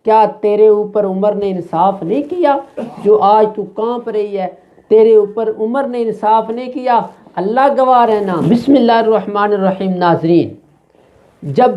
کیا تیرے اوپر عمر نے انصاف نہیں کیا جو آج تو کانپ رہی ہے؟ تیرے اوپر عمر نے انصاف نہیں کیا؟ اللہ گواہ رہنا۔ بسم اللہ الرحمن الرحیم۔ ناظرین، جب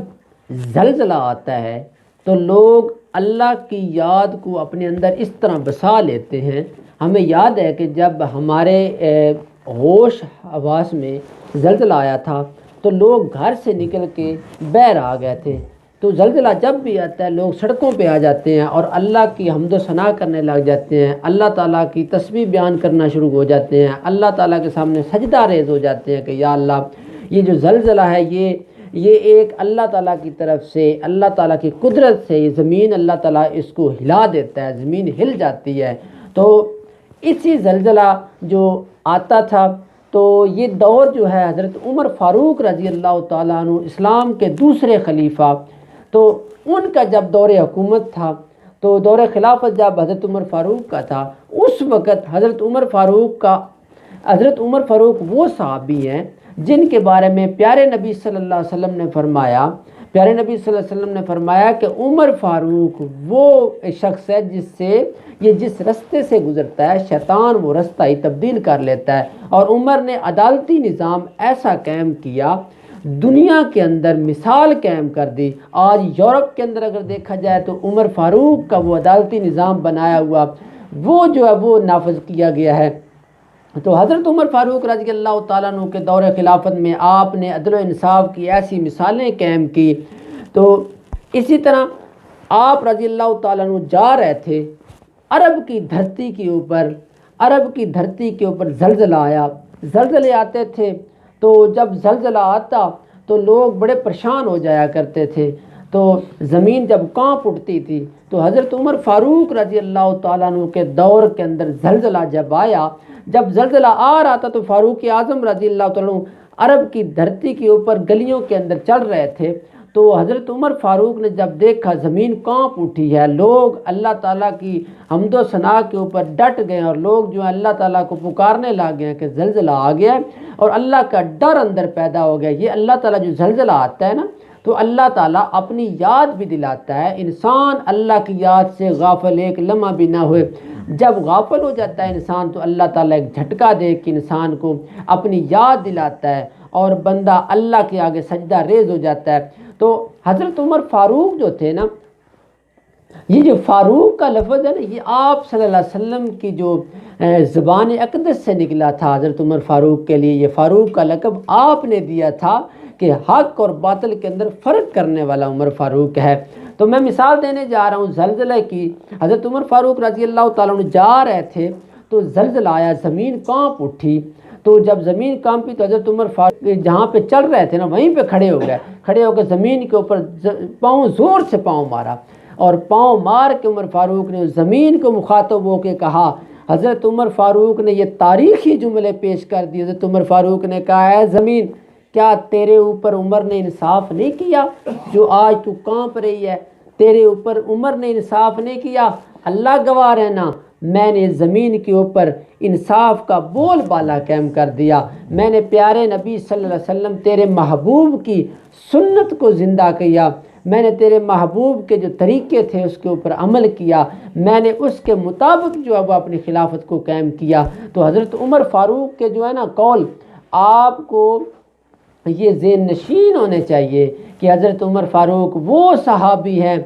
زلزلہ آتا ہے تو لوگ اللہ کی یاد کو اپنے اندر اس طرح بسا لیتے ہیں۔ ہمیں یاد ہے کہ جب ہمارے ہوش حواس میں زلزلہ آیا تھا تو لوگ گھر سے نکل کے باہر آ گئے تھے۔ تو زلزلہ جب بھی آتا ہے لوگ سڑکوں پہ آ جاتے ہیں اور اللہ کی حمد و ثنا کرنے لگ جاتے ہیں، اللہ تعالیٰ کی تسبیح بیان کرنا شروع ہو جاتے ہیں، اللہ تعالیٰ کے سامنے سجدہ ریز ہو جاتے ہیں کہ یا اللہ، یہ جو زلزلہ ہے یہ ایک اللہ تعالیٰ کی طرف سے، اللہ تعالیٰ کی قدرت سے یہ زمین اللہ تعالیٰ اس کو ہلا دیتا ہے، زمین ہل جاتی ہے۔ تو اسی زلزلہ جو آتا تھا تو یہ دور جو ہے حضرت عمر فاروق رضی اللہ تعالیٰ عنہ اسلام کے دوسرے خلیفہ، تو ان کا جب دور حکومت تھا تو دور خلافت جب حضرت عمر فاروق کا تھا، اس وقت حضرت عمر فاروق وہ صحابی ہیں جن کے بارے میں پیارے نبی صلی اللہ علیہ وسلم نے فرمایا کہ عمر فاروق وہ شخص ہے جس رستے سے گزرتا ہے شیطان وہ رستہ ہی تبدیل کر لیتا ہے۔ اور عمر نے عدالتی نظام ایسا قائم کیا، دنیا کے اندر مثال قائم کر دی۔ آج یورپ کے اندر اگر دیکھا جائے تو عمر فاروق کا وہ عدالتی نظام بنایا ہوا وہ جو ہے وہ نافذ کیا گیا ہے۔ تو حضرت عمر فاروق رضی اللہ تعالیٰ عنہ کے دور خلافت میں آپ نے عدل و انصاف کی ایسی مثالیں قائم کی۔ تو اسی طرح آپ رضی اللہ تعالیٰ عنہ جا رہے تھے، عرب کی دھرتی کے اوپر زلزلہ آیا۔ زلزلے آتے تھے تو جب زلزلہ آتا تو لوگ بڑے پریشان ہو جایا کرتے تھے، تو زمین جب کانپ اٹھتی تھی تو حضرت عمر فاروق رضی اللہ تعالیٰ عنہ کے دور کے اندر زلزلہ جب زلزلہ آ رہا تھا تو فاروق اعظم رضی اللہ تعالیٰ عنہ عرب کی دھرتی کے اوپر گلیوں کے اندر چل رہے تھے۔ تو حضرت عمر فاروق نے جب دیکھا زمین کانپ اٹھی ہے، لوگ اللہ تعالیٰ کی حمد و ثنا کے اوپر ڈٹ گئے اور لوگ جو اللہ تعالیٰ کو پکارنے لگ گئے کہ زلزلہ آ گیا ہے، اور اللہ کا ڈر اندر پیدا ہو گیا۔ یہ اللہ تعالیٰ جو زلزلہ آتا ہے نا تو اللہ تعالیٰ اپنی یاد بھی دلاتا ہے، انسان اللہ کی یاد سے غافل ایک لمحہ بھی نہ ہوئے۔ جب غافل ہو جاتا ہے انسان تو اللہ تعالیٰ ایک جھٹکا دے کے انسان کو اپنی یاد دلاتا ہے اور بندہ اللہ کے آگے سجدہ ریز ہو جاتا ہے۔ تو حضرت عمر فاروق جو تھے نا، یہ جو فاروق کا لفظ ہے نا، یہ آپ صلی اللہ علیہ وسلم کی جو زبان اقدس سے نکلا تھا حضرت عمر فاروق کے لیے۔ یہ فاروق کا لقب آپ نے دیا تھا کہ حق اور باطل کے اندر فرق کرنے والا عمر فاروق ہے۔ تو میں مثال دینے جا رہا ہوں زلزلے کی۔ حضرت عمر فاروق رضی اللہ تعالیٰ عنہ جا رہے تھے تو زلزلہ آیا، زمین کانپ اٹھی۔ تو جب زمین کانپی تو حضرت عمر فاروق جہاں پہ چل رہے تھے نا وہیں پہ کھڑے ہو کے زمین کے اوپر زور سے پاؤں مارا، اور پاؤں مار کے عمر فاروق نے زمین کو مخاطب ہو کے کہا، حضرت عمر فاروق نے یہ تاریخی جملے پیش کر دی۔ حضرت عمر فاروق نے کہا، اے زمین، کیا تیرے اوپر عمر نے انصاف نہیں کیا جو آج تو کانپ رہی ہے؟ تیرے اوپر عمر نے انصاف نہیں کیا؟ اللہ گواہ رہنا، میں نے زمین کے اوپر انصاف کا بول بالا قائم کر دیا۔ میں نے پیارے نبی صلی اللہ علیہ وسلم تیرے محبوب کی سنت کو زندہ کیا، میں نے تیرے محبوب کے جو طریقے تھے اس کے اوپر عمل کیا، میں نے اس کے مطابق جو ہے وہ اپنی خلافت کو قائم کیا۔ تو حضرت عمر فاروق کے جو ہے نا قول آپ کو یہ ذہن نشین ہونے چاہیے کہ حضرت عمر فاروق وہ صحابی ہیں،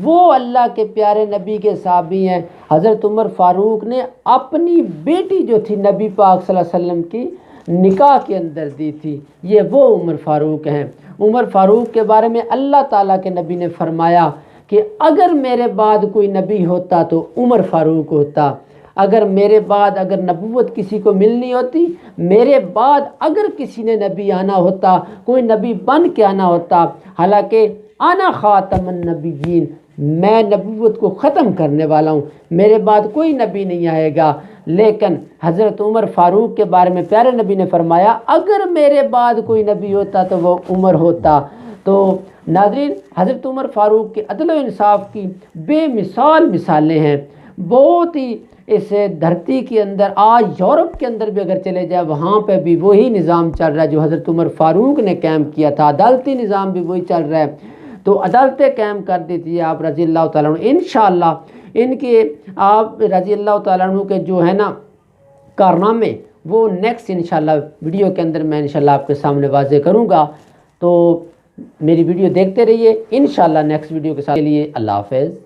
وہ اللہ کے پیارے نبی کے صحابی ہیں۔ حضرت عمر فاروق نے اپنی بیٹی جو تھی نبی پاک صلی اللہ علیہ وسلم کی نکاح کے اندر دی تھی، یہ وہ عمر فاروق ہیں۔ عمر فاروق کے بارے میں اللہ تعالیٰ کے نبی نے فرمایا کہ اگر میرے بعد کوئی نبی ہوتا تو عمر فاروق ہوتا، اگر میرے بعد اگر نبوت کسی کو ملنی ہوتی، میرے بعد اگر کسی نے نبی آنا ہوتا، کوئی نبی بن کے آنا ہوتا، حالانکہ انا خاتم النبیین، میں نبوت کو ختم کرنے والا ہوں، میرے بعد کوئی نبی نہیں آئے گا، لیکن حضرت عمر فاروق کے بارے میں پیارے نبی نے فرمایا اگر میرے بعد کوئی نبی ہوتا تو وہ عمر ہوتا۔ تو ناظرین، حضرت عمر فاروق کے عدل و انصاف کی بے مثال مثالیں ہیں۔ بہت ہی اس دھرتی کے اندر آج یورپ کے اندر بھی اگر چلے جائے وہاں پہ بھی وہی نظام چل رہا ہے جو حضرت عمر فاروق نے قائم کیا تھا، عدالتی نظام بھی وہی چل رہا ہے۔ تو عدالتیں قائم کر دی تھی آپ رضی اللہ تعالیٰ عنہ. انشاءاللہ ان کے آپ رضی اللہ تعالیٰ عنہ کے جو ہے نا کارنامے وہ نیکسٹ انشاءاللہ ویڈیو کے اندر میں انشاءاللہ آپ کے سامنے واضح کروں گا. تو میری ویڈیو دیکھتے رہیے. انشاءاللہ نیکسٹ ویڈیو کے ساتھ کے لیے اللہ حافظ.